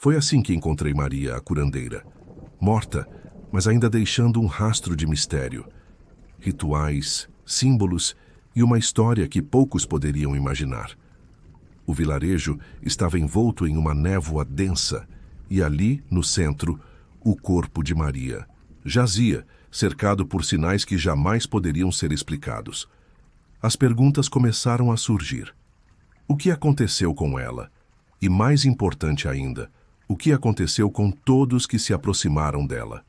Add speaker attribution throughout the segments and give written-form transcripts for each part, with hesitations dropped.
Speaker 1: Foi assim que encontrei Maria, a curandeira. Morta, mas ainda deixando um rastro de mistério. Rituais, símbolos e uma história que poucos poderiam imaginar. O vilarejo estava envolto em uma névoa densa e ali, no centro, o corpo de Maria. Jazia, cercado por sinais que jamais poderiam ser explicados. As perguntas começaram a surgir. O que aconteceu com ela? E mais importante ainda, o que aconteceu com todos que se aproximaram dela?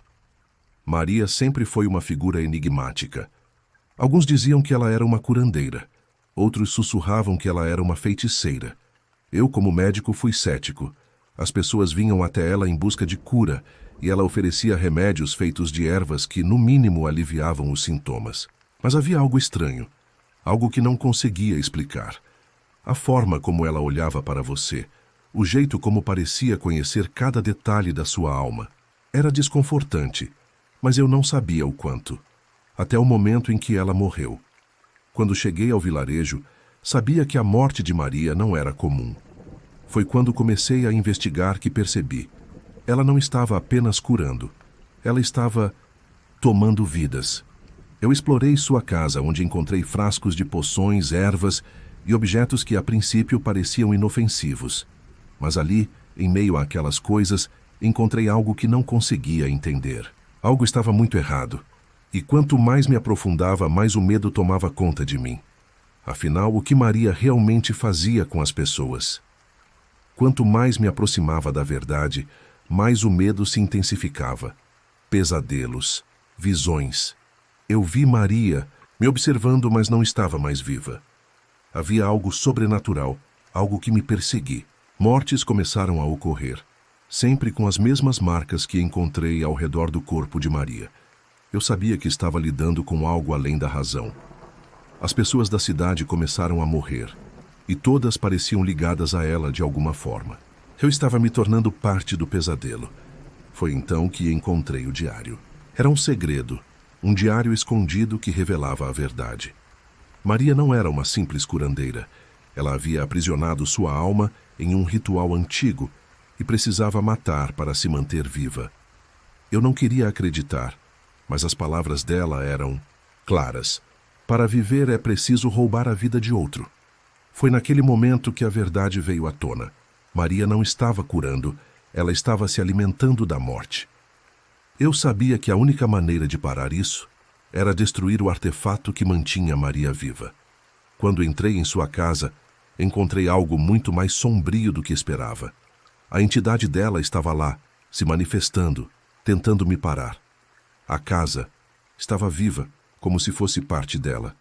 Speaker 1: Maria sempre foi uma figura enigmática. Alguns diziam que ela era uma curandeira. Outros sussurravam que ela era uma feiticeira. Eu, como médico, fui cético. As pessoas vinham até ela em busca de cura e ela oferecia remédios feitos de ervas que, no mínimo, aliviavam os sintomas. Mas havia algo estranho, algo que não conseguia explicar. A forma como ela olhava para você, o jeito como parecia conhecer cada detalhe da sua alma. Era desconfortante, mas eu não sabia o quanto. Até o momento em que ela morreu. Quando cheguei ao vilarejo, sabia que a morte de Maria não era comum. Foi quando comecei a investigar que percebi. Ela não estava apenas curando. Ela estava tomando vidas. Eu explorei sua casa, onde encontrei frascos de poções, ervas e objetos que a princípio pareciam inofensivos. Mas ali, em meio àquelas coisas, encontrei algo que não conseguia entender. Algo estava muito errado. E quanto mais me aprofundava, mais o medo tomava conta de mim. Afinal, o que Maria realmente fazia com as pessoas? Quanto mais me aproximava da verdade, mais o medo se intensificava. Pesadelos, visões. Eu vi Maria me observando, mas não estava mais viva. Havia algo sobrenatural, algo que me perseguia. Mortes começaram a ocorrer, sempre com as mesmas marcas que encontrei ao redor do corpo de Maria. Eu sabia que estava lidando com algo além da razão. As pessoas da cidade começaram a morrer, e todas pareciam ligadas a ela de alguma forma. Eu estava me tornando parte do pesadelo. Foi então que encontrei o diário. Era um segredo, um diário escondido que revelava a verdade. Maria não era uma simples curandeira. Ela havia aprisionado sua alma em um ritual antigo e precisava matar para se manter viva. Eu não queria acreditar, mas as palavras dela eram claras. Para viver é preciso roubar a vida de outro. Foi naquele momento que a verdade veio à tona. Maria não estava curando, ela estava se alimentando da morte. Eu sabia que a única maneira de parar isso era destruir o artefato que mantinha Maria viva. Quando entrei em sua casa, encontrei algo muito mais sombrio do que esperava. A entidade dela estava lá, se manifestando, tentando me parar. A casa estava viva, como se fosse parte dela.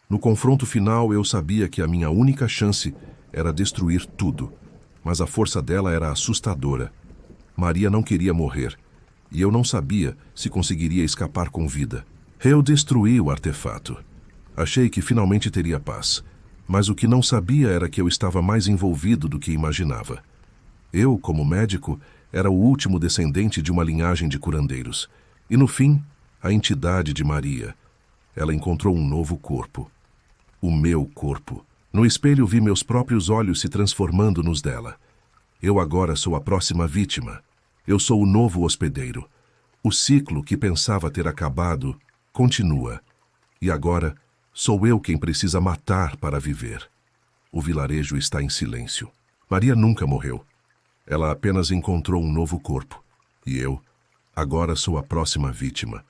Speaker 1: No confronto final, eu sabia que a minha única chance era destruir tudo, mas a força dela era assustadora. Maria não queria morrer, e eu não sabia se conseguiria escapar com vida. Eu destruí o artefato. Achei que finalmente teria paz, mas o que não sabia era que eu estava mais envolvido do que imaginava. Eu, como médico, era o último descendente de uma linhagem de curandeiros. E no fim, a entidade de Maria. Ela encontrou um novo corpo. O meu corpo. No espelho vi meus próprios olhos se transformando nos dela. Eu agora sou a próxima vítima. Eu sou o novo hospedeiro. O ciclo que pensava ter acabado continua. E agora sou eu quem precisa matar para viver. O vilarejo está em silêncio. Maria nunca morreu. Ela apenas encontrou um novo corpo. E eu agora sou a próxima vítima.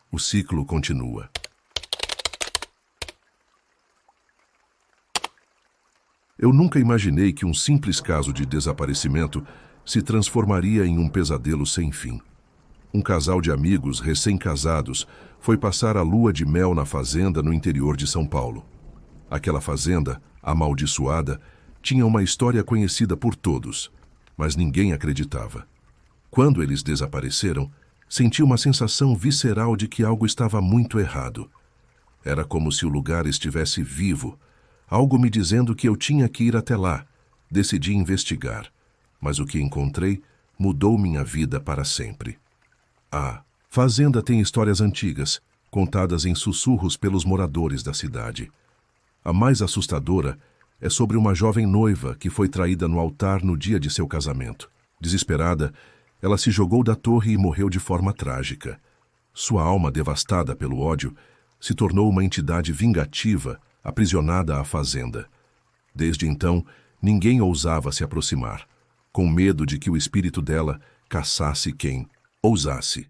Speaker 1: O ciclo continua. Eu nunca imaginei que um simples caso de desaparecimento se transformaria em um pesadelo sem fim. Um casal de amigos recém-casados foi passar a lua de mel na fazenda no interior de São Paulo. Aquela fazenda, amaldiçoada, tinha uma história conhecida por todos, mas ninguém acreditava. Quando eles desapareceram, senti uma sensação visceral de que algo estava muito errado. Era como se o lugar estivesse vivo, algo me dizendo que eu tinha que ir até lá. Decidi investigar, mas o que encontrei mudou minha vida para sempre. A fazenda tem histórias antigas, contadas em sussurros pelos moradores da cidade. A mais assustadora é sobre uma jovem noiva que foi traída no altar no dia de seu casamento. Desesperada, ela se jogou da torre e morreu de forma trágica. Sua alma, devastada pelo ódio, se tornou uma entidade vingativa, aprisionada à fazenda. Desde então, ninguém ousava se aproximar, com medo de que o espírito dela caçasse quem ousasse.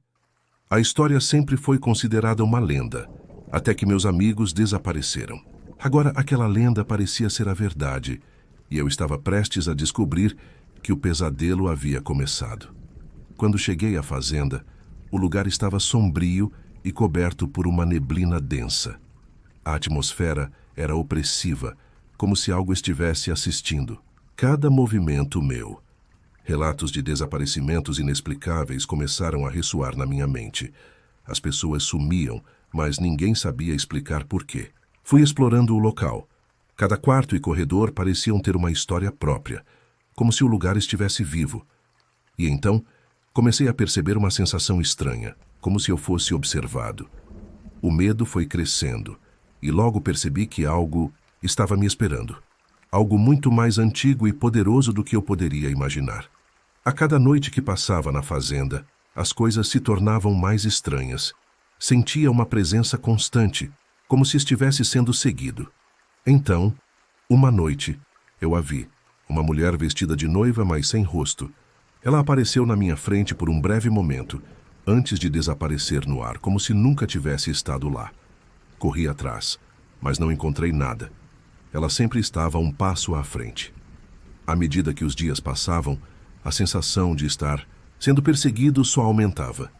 Speaker 1: A história sempre foi considerada uma lenda, até que meus amigos desapareceram. Agora aquela lenda parecia ser a verdade, e eu estava prestes a descobrir que o pesadelo havia começado. Quando cheguei à fazenda, o lugar estava sombrio e coberto por uma neblina densa. A atmosfera era opressiva, como se algo estivesse assistindo. Cada movimento meu. Relatos de desaparecimentos inexplicáveis começaram a ressoar na minha mente. As pessoas sumiam, mas ninguém sabia explicar por quê. Fui explorando o local. Cada quarto e corredor pareciam ter uma história própria, como se o lugar estivesse vivo. E então, comecei a perceber uma sensação estranha, como se eu fosse observado. O medo foi crescendo, e logo percebi que algo estava me esperando. Algo muito mais antigo e poderoso do que eu poderia imaginar. A cada noite que passava na fazenda, as coisas se tornavam mais estranhas. Sentia uma presença constante, como se estivesse sendo seguido. Então, uma noite, eu a vi. Uma mulher vestida de noiva, mas sem rosto. Ela apareceu na minha frente por um breve momento, antes de desaparecer no ar, como se nunca tivesse estado lá. Corri atrás, mas não encontrei nada. Ela sempre estava um passo à frente. À medida que os dias passavam, a sensação de estar sendo perseguido só aumentava.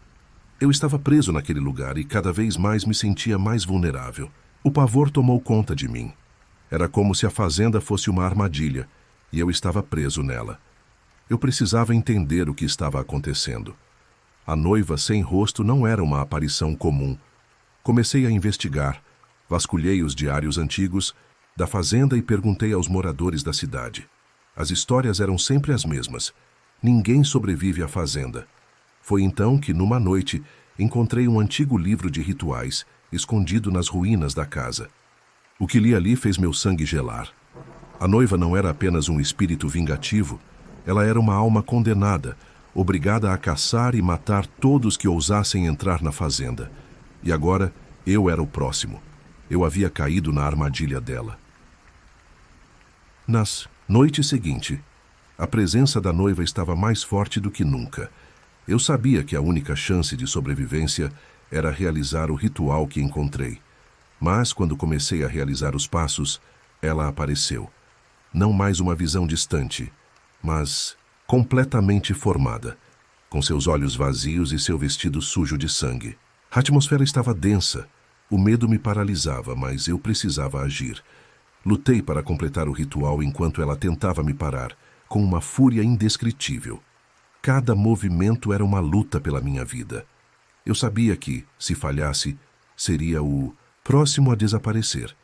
Speaker 1: Eu estava preso naquele lugar e cada vez mais me sentia mais vulnerável. O pavor tomou conta de mim. Era como se a fazenda fosse uma armadilha e eu estava preso nela. Eu precisava entender o que estava acontecendo. A noiva sem rosto não era uma aparição comum. Comecei a investigar, vasculhei os diários antigos da fazenda e perguntei aos moradores da cidade. As histórias eram sempre as mesmas. Ninguém sobrevive à fazenda. Foi então que, numa noite, encontrei um antigo livro de rituais escondido nas ruínas da casa. O que li ali fez meu sangue gelar. A noiva não era apenas um espírito vingativo, ela era uma alma condenada, obrigada a caçar e matar todos que ousassem entrar na fazenda. E agora, eu era o próximo. Eu havia caído na armadilha dela. Nas noites seguintes, a presença da noiva estava mais forte do que nunca. Eu sabia que a única chance de sobrevivência era realizar o ritual que encontrei. Mas, quando comecei a realizar os passos, ela apareceu. Não mais uma visão distante, mas completamente formada, com seus olhos vazios e seu vestido sujo de sangue. A atmosfera estava densa. O medo me paralisava, mas eu precisava agir. Lutei para completar o ritual enquanto ela tentava me parar, com uma fúria indescritível. Cada movimento era uma luta pela minha vida. Eu sabia que, se falhasse, seria o próximo a desaparecer.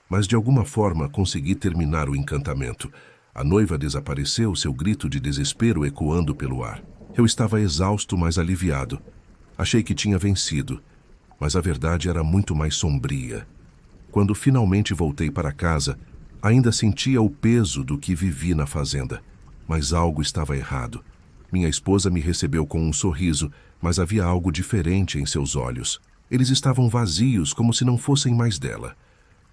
Speaker 1: Mas de alguma forma consegui terminar o encantamento. A noiva desapareceu, seu grito de desespero ecoando pelo ar. Eu estava exausto, mas aliviado. Achei que tinha vencido, mas a verdade era muito mais sombria. Quando finalmente voltei para casa, ainda sentia o peso do que vivi na fazenda. Mas algo estava errado. Minha esposa me recebeu com um sorriso, mas havia algo diferente em seus olhos. Eles estavam vazios, como se não fossem mais dela.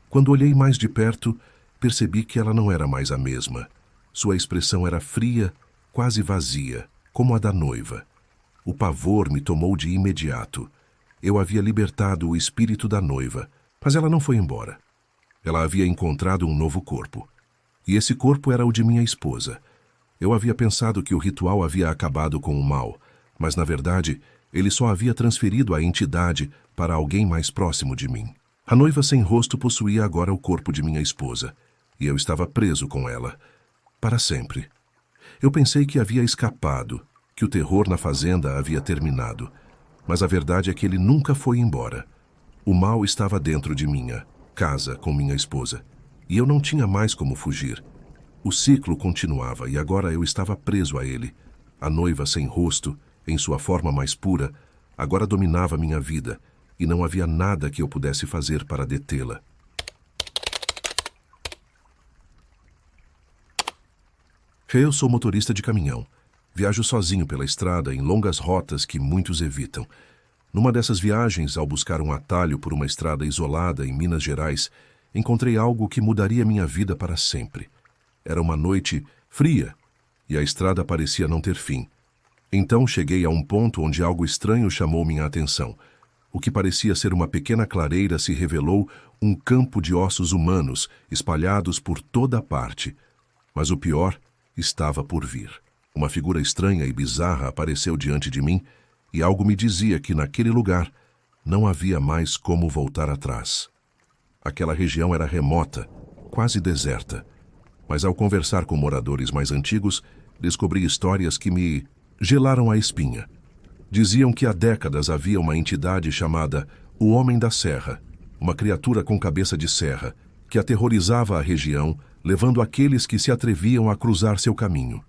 Speaker 1: Quando olhei mais de perto, percebi que ela não era mais a mesma. Sua expressão era fria, quase vazia, como a da noiva. O pavor me tomou de imediato. Eu havia libertado o espírito da noiva, mas ela não foi embora. Ela havia encontrado um novo corpo. E esse corpo era o de minha esposa. Eu havia pensado que o ritual havia acabado com o mal, mas, na verdade, ele só havia transferido a entidade para alguém mais próximo de mim. A noiva sem rosto possuía agora o corpo de minha esposa, e eu estava preso com ela, para sempre. Eu pensei que havia escapado, que o terror na fazenda havia terminado, mas a verdade é que ele nunca foi embora. O mal estava dentro de minha casa com minha esposa, e eu não tinha mais como fugir. O ciclo continuava e agora eu estava preso a ele. A noiva sem rosto, em sua forma mais pura, agora dominava minha vida, e não havia nada que eu pudesse fazer para detê-la. Eu sou motorista de caminhão. Viajo sozinho pela estrada em longas rotas que muitos evitam. Numa dessas viagens, ao buscar um atalho por uma estrada isolada em Minas Gerais, encontrei algo que mudaria minha vida para sempre. Era uma noite fria e a estrada parecia não ter fim. Então cheguei a um ponto onde algo estranho chamou minha atenção. O que parecia ser uma pequena clareira se revelou um campo de ossos humanos espalhados por toda parte. Mas o pior estava por vir. Uma figura estranha e bizarra apareceu diante de mim e algo me dizia que naquele lugar não havia mais como voltar atrás. Aquela região era remota, quase deserta. Mas ao conversar com moradores mais antigos, descobri histórias que me gelaram a espinha. Diziam que há décadas havia uma entidade chamada o Homem da Serra, uma criatura com cabeça de serra, que aterrorizava a região, levando aqueles que se atreviam a cruzar seu caminho.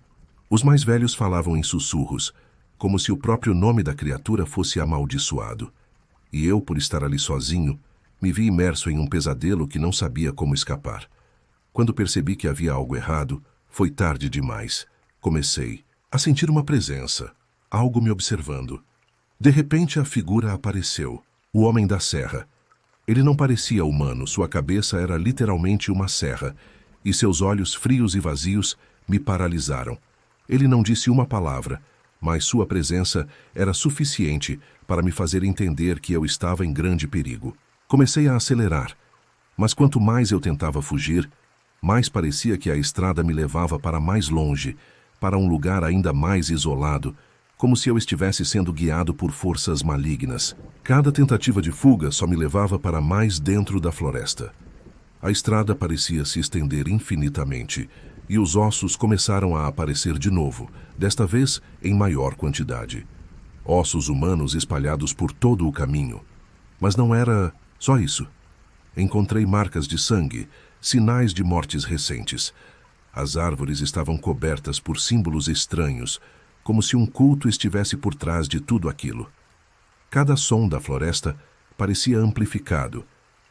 Speaker 1: Os mais velhos falavam em sussurros, como se o próprio nome da criatura fosse amaldiçoado. E eu, por estar ali sozinho, me vi imerso em um pesadelo que não sabia como escapar. Quando percebi que havia algo errado, foi tarde demais. Comecei a sentir uma presença, algo me observando. De repente a figura apareceu, o Homem da Serra. Ele não parecia humano, sua cabeça era literalmente uma serra, e seus olhos frios e vazios me paralisaram. Ele não disse uma palavra, mas sua presença era suficiente para me fazer entender que eu estava em grande perigo. Comecei a acelerar, mas quanto mais eu tentava fugir, mais parecia que a estrada me levava para mais longe, para um lugar ainda mais isolado, como se eu estivesse sendo guiado por forças malignas. Cada tentativa de fuga só me levava para mais dentro da floresta. A estrada parecia se estender infinitamente, e os ossos começaram a aparecer de novo, desta vez em maior quantidade. Ossos humanos espalhados por todo o caminho. Mas não era só isso. Encontrei marcas de sangue, sinais de mortes recentes. As árvores estavam cobertas por símbolos estranhos, como se um culto estivesse por trás de tudo aquilo. Cada som da floresta parecia amplificado,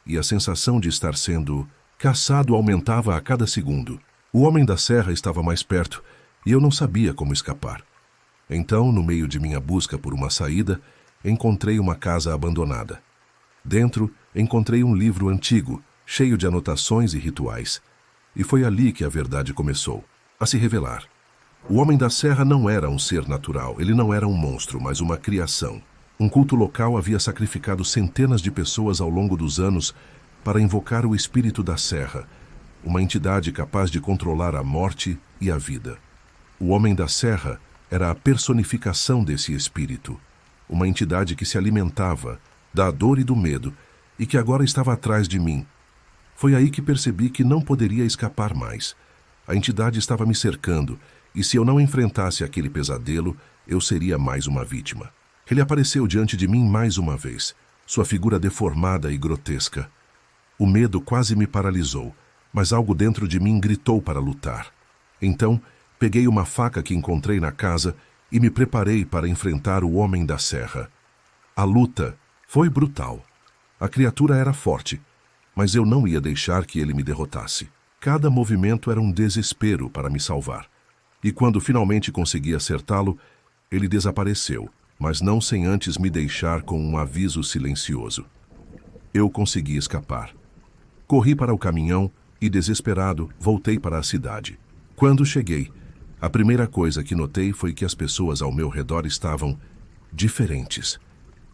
Speaker 1: e a sensação de estar sendo caçado aumentava a cada segundo. O Homem da Serra estava mais perto, e eu não sabia como escapar. Então, no meio de minha busca por uma saída, encontrei uma casa abandonada. Dentro, encontrei um livro antigo, cheio de anotações e rituais. E foi ali que a verdade começou a se revelar. O Homem da Serra não era um ser natural, ele não era um monstro, mas uma criação. Um culto local havia sacrificado centenas de pessoas ao longo dos anos para invocar o espírito da serra, uma entidade capaz de controlar a morte e a vida. O Homem da Serra era a personificação desse espírito, uma entidade que se alimentava da dor e do medo e que agora estava atrás de mim. Foi aí que percebi que não poderia escapar mais. A entidade estava me cercando, e se eu não enfrentasse aquele pesadelo, eu seria mais uma vítima. Ele apareceu diante de mim mais uma vez, sua figura deformada e grotesca. O medo quase me paralisou, mas algo dentro de mim gritou para lutar. Então, peguei uma faca que encontrei na casa e me preparei para enfrentar o Homem da Serra. A luta foi brutal. A criatura era forte, mas eu não ia deixar que ele me derrotasse. Cada movimento era um desespero para me salvar. E quando finalmente consegui acertá-lo, ele desapareceu, mas não sem antes me deixar com um aviso silencioso. Eu consegui escapar. Corri para o caminhão e, desesperado, voltei para a cidade. Quando cheguei, a primeira coisa que notei foi que as pessoas ao meu redor estavam diferentes.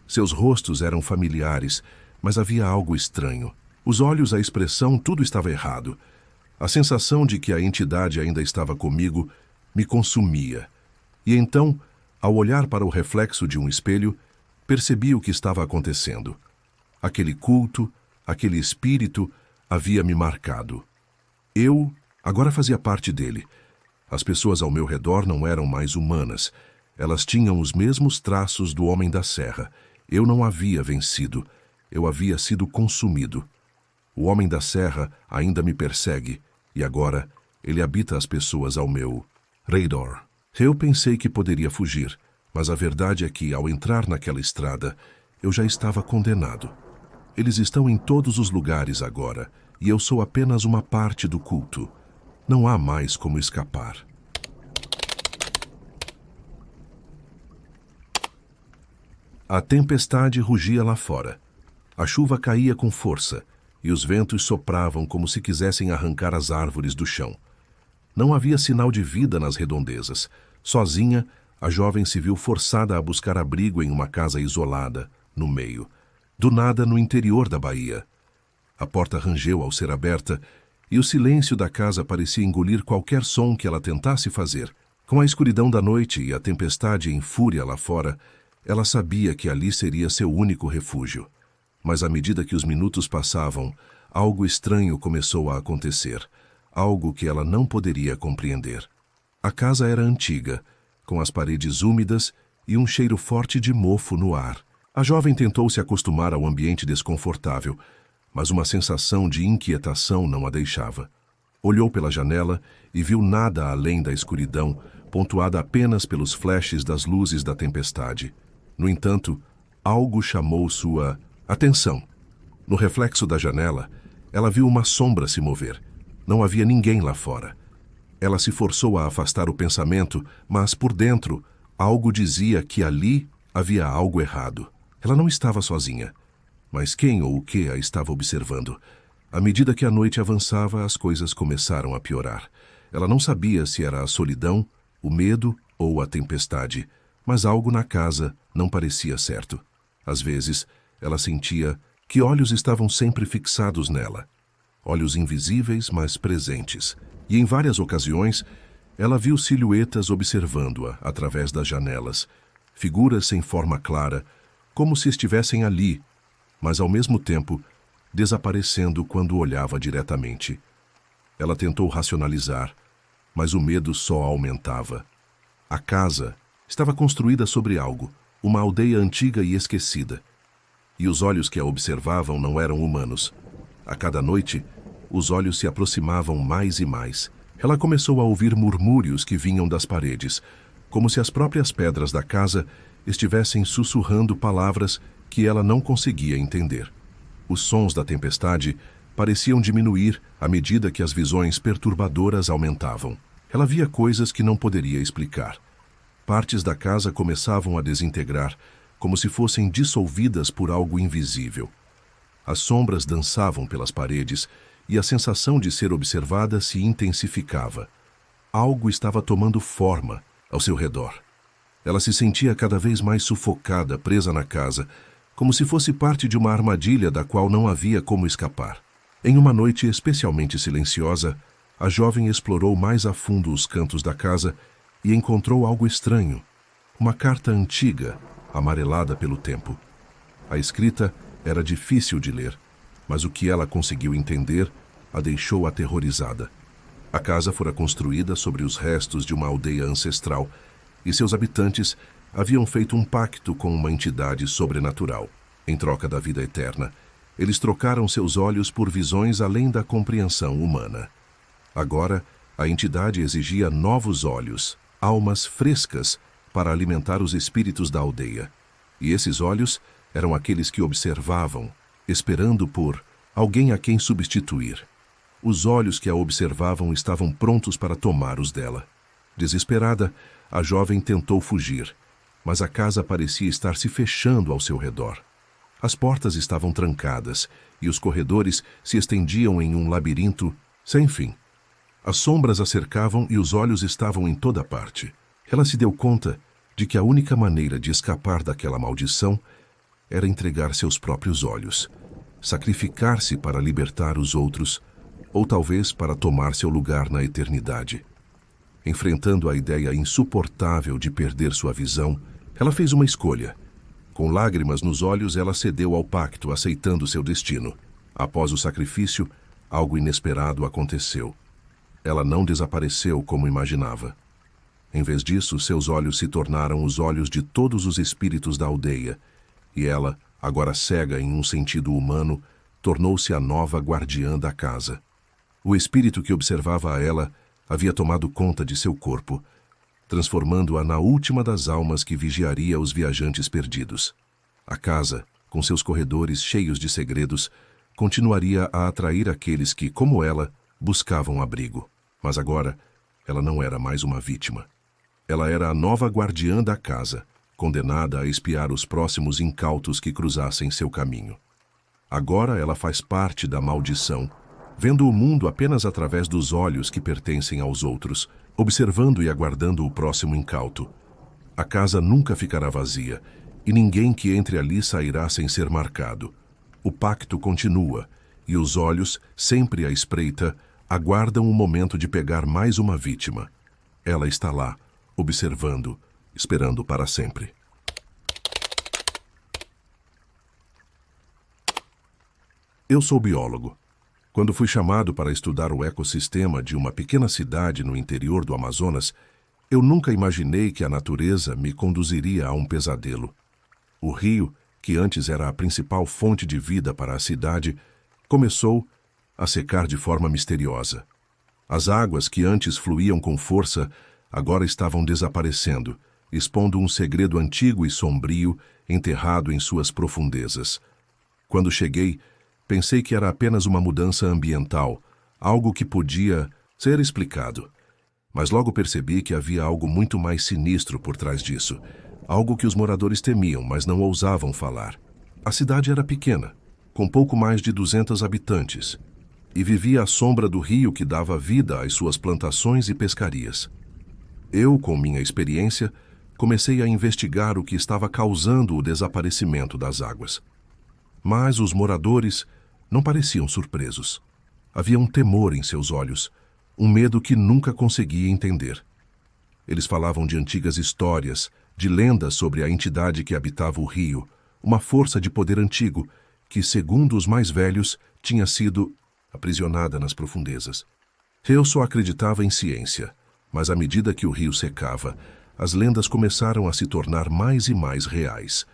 Speaker 1: Seus rostos eram familiares, mas havia algo estranho. Os olhos, a expressão, tudo estava errado. A sensação de que a entidade ainda estava comigo me consumia. E então, ao olhar para o reflexo de um espelho, percebi o que estava acontecendo. Aquele culto, aquele espírito havia me marcado. Eu agora fazia parte dele. As pessoas ao meu redor não eram mais humanas. Elas tinham os mesmos traços do Homem da Serra. Eu não havia vencido. Eu havia sido consumido. O Homem da Serra ainda me persegue, e agora ele habita as pessoas ao meu redor. Eu pensei que poderia fugir, mas a verdade é que, ao entrar naquela estrada, eu já estava condenado. Eles estão em todos os lugares agora, e eu sou apenas uma parte do culto. Não há mais como escapar. A tempestade rugia lá fora. A chuva caía com força, e os ventos sopravam como se quisessem arrancar as árvores do chão. Não havia sinal de vida nas redondezas. Sozinha, a jovem se viu forçada a buscar abrigo em uma casa isolada, no meio. Do nada, no interior da baía. A porta rangeu ao ser aberta, e o silêncio da casa parecia engolir qualquer som que ela tentasse fazer. Com a escuridão da noite e a tempestade em fúria lá fora, ela sabia que ali seria seu único refúgio. Mas à medida que os minutos passavam, algo estranho começou a acontecer, algo que ela não poderia compreender. A casa era antiga, com as paredes úmidas e um cheiro forte de mofo no ar. A jovem tentou se acostumar ao ambiente desconfortável, mas uma sensação de inquietação não a deixava. Olhou pela janela e viu nada além da escuridão, pontuada apenas pelos flashes das luzes da tempestade. No entanto, algo chamou sua atenção. No reflexo da janela, ela viu uma sombra se mover. Não havia ninguém lá fora. Ela se forçou a afastar o pensamento, mas por dentro, algo dizia que ali havia algo errado. Ela não estava sozinha. Mas quem ou o que a estava observando? À medida que a noite avançava, as coisas começaram a piorar. Ela não sabia se era a solidão, o medo ou a tempestade, mas algo na casa não parecia certo. Às vezes, ela sentia que olhos estavam sempre fixados nela. Olhos invisíveis, mas presentes. E em várias ocasiões, ela viu silhuetas observando-a através das janelas, figuras sem forma clara, como se estivessem ali, mas ao mesmo tempo desaparecendo quando olhava diretamente. Ela tentou racionalizar, mas o medo só aumentava. A casa estava construída sobre algo, uma aldeia antiga e esquecida. E os olhos que a observavam não eram humanos. A cada noite, os olhos se aproximavam mais e mais. Ela começou a ouvir murmúrios que vinham das paredes, como se as próprias pedras da casa estivessem sussurrando palavras que ela não conseguia entender. Os sons da tempestade pareciam diminuir à medida que as visões perturbadoras aumentavam. Ela via coisas que não poderia explicar. Partes da casa começavam a desintegrar, como se fossem dissolvidas por algo invisível. As sombras dançavam pelas paredes e a sensação de ser observada se intensificava. Algo estava tomando forma ao seu redor. Ela se sentia cada vez mais sufocada, presa na casa, como se fosse parte de uma armadilha da qual não havia como escapar. Em uma noite especialmente silenciosa, a jovem explorou mais a fundo os cantos da casa e encontrou algo estranho. Uma carta antiga, amarelada pelo tempo. A escrita era difícil de ler, mas o que ela conseguiu entender a deixou aterrorizada. A casa fora construída sobre os restos de uma aldeia ancestral e seus habitantes haviam feito um pacto com uma entidade sobrenatural. Em troca da vida eterna, eles trocaram seus olhos por visões além da compreensão humana. Agora, a entidade exigia novos olhos, almas frescas, para alimentar os espíritos da aldeia. E esses olhos eram aqueles que observavam, esperando por alguém a quem substituir. Os olhos que a observavam estavam prontos para tomar os dela. Desesperada, a jovem tentou fugir, mas a casa parecia estar se fechando ao seu redor. As portas estavam trancadas e os corredores se estendiam em um labirinto sem fim. As sombras a cercavam e os olhos estavam em toda parte. Ela se deu conta de que a única maneira de escapar daquela maldição era entregar seus próprios olhos, sacrificar-se para libertar os outros, ou talvez para tomar seu lugar na eternidade. Enfrentando a ideia insuportável de perder sua visão, ela fez uma escolha. Com lágrimas nos olhos, ela cedeu ao pacto, aceitando seu destino. Após o sacrifício, algo inesperado aconteceu. Ela não desapareceu como imaginava. Em vez disso, seus olhos se tornaram os olhos de todos os espíritos da aldeia, e ela, agora cega em um sentido humano, tornou-se a nova guardiã da casa. O espírito que observava a ela havia tomado conta de seu corpo, transformando-a na última das almas que vigiaria os viajantes perdidos. A casa, com seus corredores cheios de segredos, continuaria a atrair aqueles que, como ela, buscavam abrigo. Mas agora, ela não era mais uma vítima. Ela era a nova guardiã da casa, condenada a espiar os próximos incautos que cruzassem seu caminho. Agora ela faz parte da maldição, vendo o mundo apenas através dos olhos que pertencem aos outros, observando e aguardando o próximo incauto. A casa nunca ficará vazia, e ninguém que entre ali sairá sem ser marcado. O pacto continua, e os olhos, sempre à espreita, aguardam o momento de pegar mais uma vítima. Ela está lá, observando, esperando para sempre. Eu sou biólogo. Quando fui chamado para estudar o ecossistema de uma pequena cidade no interior do Amazonas, eu nunca imaginei que a natureza me conduziria a um pesadelo. O rio, que antes era a principal fonte de vida para a cidade, começou a secar de forma misteriosa. As águas que antes fluíam com força agora estavam desaparecendo, expondo um segredo antigo e sombrio enterrado em suas profundezas. Quando cheguei, pensei que era apenas uma mudança ambiental, algo que podia ser explicado. Mas logo percebi que havia algo muito mais sinistro por trás disso, algo que os moradores temiam, mas não ousavam falar. A cidade era pequena, com pouco mais de 200 habitantes, e vivia à sombra do rio que dava vida às suas plantações e pescarias. Eu, com minha experiência, comecei a investigar o que estava causando o desaparecimento das águas. Mas os moradores não pareciam surpresos. Havia um temor em seus olhos, um medo que nunca conseguia entender. Eles falavam de antigas histórias, de lendas sobre a entidade que habitava o rio, uma força de poder antigo que, segundo os mais velhos, tinha sido aprisionada nas profundezas. Eu só acreditava em ciência, mas à medida que o rio secava, as lendas começaram a se tornar mais e mais reais.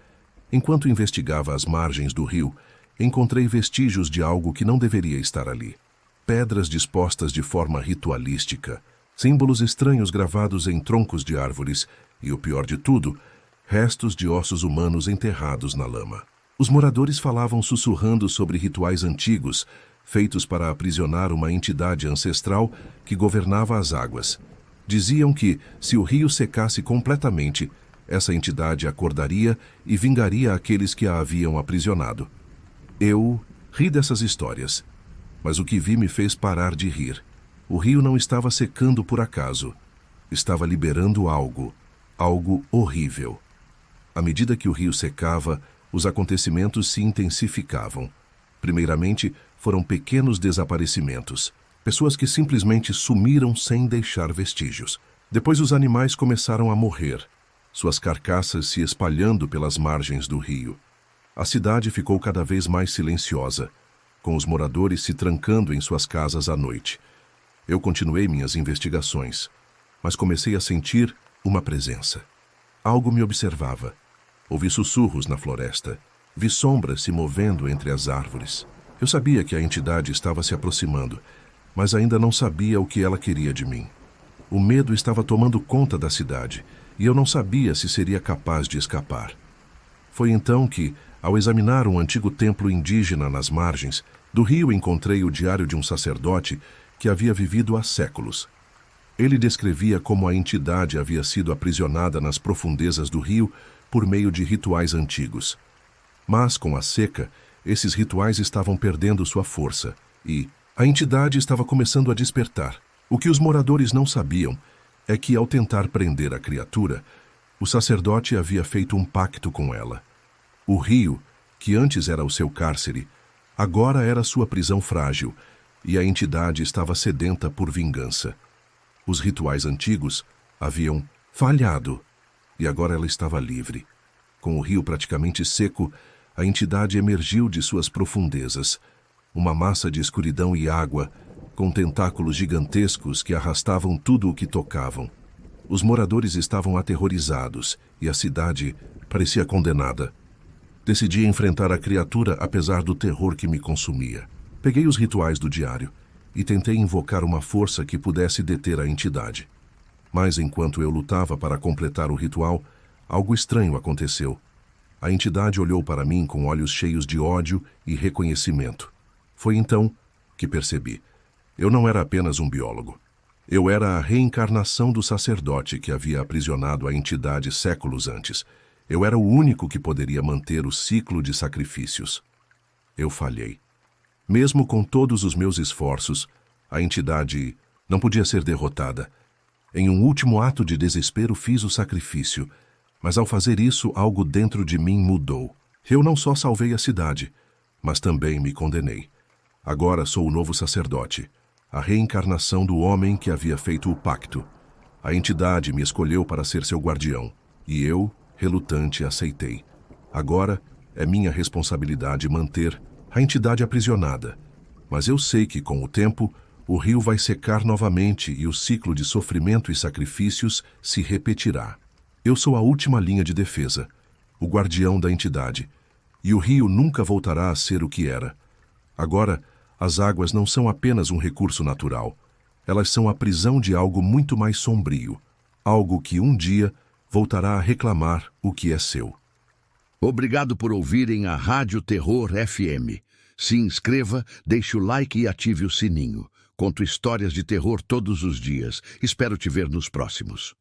Speaker 1: Enquanto investigava as margens do rio, encontrei vestígios de algo que não deveria estar ali. Pedras dispostas de forma ritualística, símbolos estranhos gravados em troncos de árvores e, o pior de tudo, restos de ossos humanos enterrados na lama. Os moradores falavam sussurrando sobre rituais antigos, feitos para aprisionar uma entidade ancestral que governava as águas. Diziam que, se o rio secasse completamente, essa entidade acordaria e vingaria aqueles que a haviam aprisionado. Eu ri dessas histórias, mas o que vi me fez parar de rir. O rio não estava secando por acaso. Estava liberando algo horrível. À medida que o rio secava, os acontecimentos se intensificavam. Primeiramente, foram pequenos desaparecimentos. Pessoas que simplesmente sumiram sem deixar vestígios. Depois os animais começaram a morrer, suas carcaças se espalhando pelas margens do rio. A cidade ficou cada vez mais silenciosa, com os moradores se trancando em suas casas à noite. Eu continuei minhas investigações, mas comecei a sentir uma presença. Algo me observava. Ouvi sussurros na floresta. Vi sombras se movendo entre as árvores. Eu sabia que a entidade estava se aproximando, mas ainda não sabia o que ela queria de mim. O medo estava tomando conta da cidade, e eu não sabia se seria capaz de escapar. Foi então que, ao examinar um antigo templo indígena nas margens do rio, encontrei o diário de um sacerdote que havia vivido há séculos. Ele descrevia como a entidade havia sido aprisionada nas profundezas do rio por meio de rituais antigos. Mas, com a seca, esses rituais estavam perdendo sua força e a entidade estava começando a despertar. O que os moradores não sabiam é que, ao tentar prender a criatura, o sacerdote havia feito um pacto com ela. O rio, que antes era o seu cárcere, agora era sua prisão frágil, e a entidade estava sedenta por vingança. Os rituais antigos haviam falhado, e agora ela estava livre. Com o rio praticamente seco, a entidade emergiu de suas profundezas, uma massa de escuridão e água, com tentáculos gigantescos que arrastavam tudo o que tocavam. Os moradores estavam aterrorizados e a cidade parecia condenada. Decidi enfrentar a criatura apesar do terror que me consumia. Peguei os rituais do diário e tentei invocar uma força que pudesse deter a entidade. Mas enquanto eu lutava para completar o ritual, algo estranho aconteceu. A entidade olhou para mim com olhos cheios de ódio e reconhecimento. Foi então que percebi. Eu não era apenas um biólogo. Eu era a reencarnação do sacerdote que havia aprisionado a entidade séculos antes. Eu era o único que poderia manter o ciclo de sacrifícios. Eu falhei. Mesmo com todos os meus esforços, a entidade não podia ser derrotada. Em um último ato de desespero fiz o sacrifício, mas ao fazer isso algo dentro de mim mudou. Eu não só salvei a cidade, mas também me condenei. Agora sou o novo sacerdote, a reencarnação do homem que havia feito o pacto. A entidade me escolheu para ser seu guardião, e eu, relutante, aceitei. Agora é minha responsabilidade manter a entidade aprisionada. Mas eu sei que, com o tempo, o rio vai secar novamente e o ciclo de sofrimento e sacrifícios se repetirá. Eu sou a última linha de defesa, o guardião da entidade, e o rio nunca voltará a ser o que era. Agora, as águas não são apenas um recurso natural. Elas são a prisão de algo muito mais sombrio, algo que um dia voltará a reclamar o que é seu.
Speaker 2: Obrigado por ouvirem a Rádio Terror FM. Se inscreva, deixe o like e ative o sininho. Conto histórias de terror todos os dias. Espero te ver nos próximos.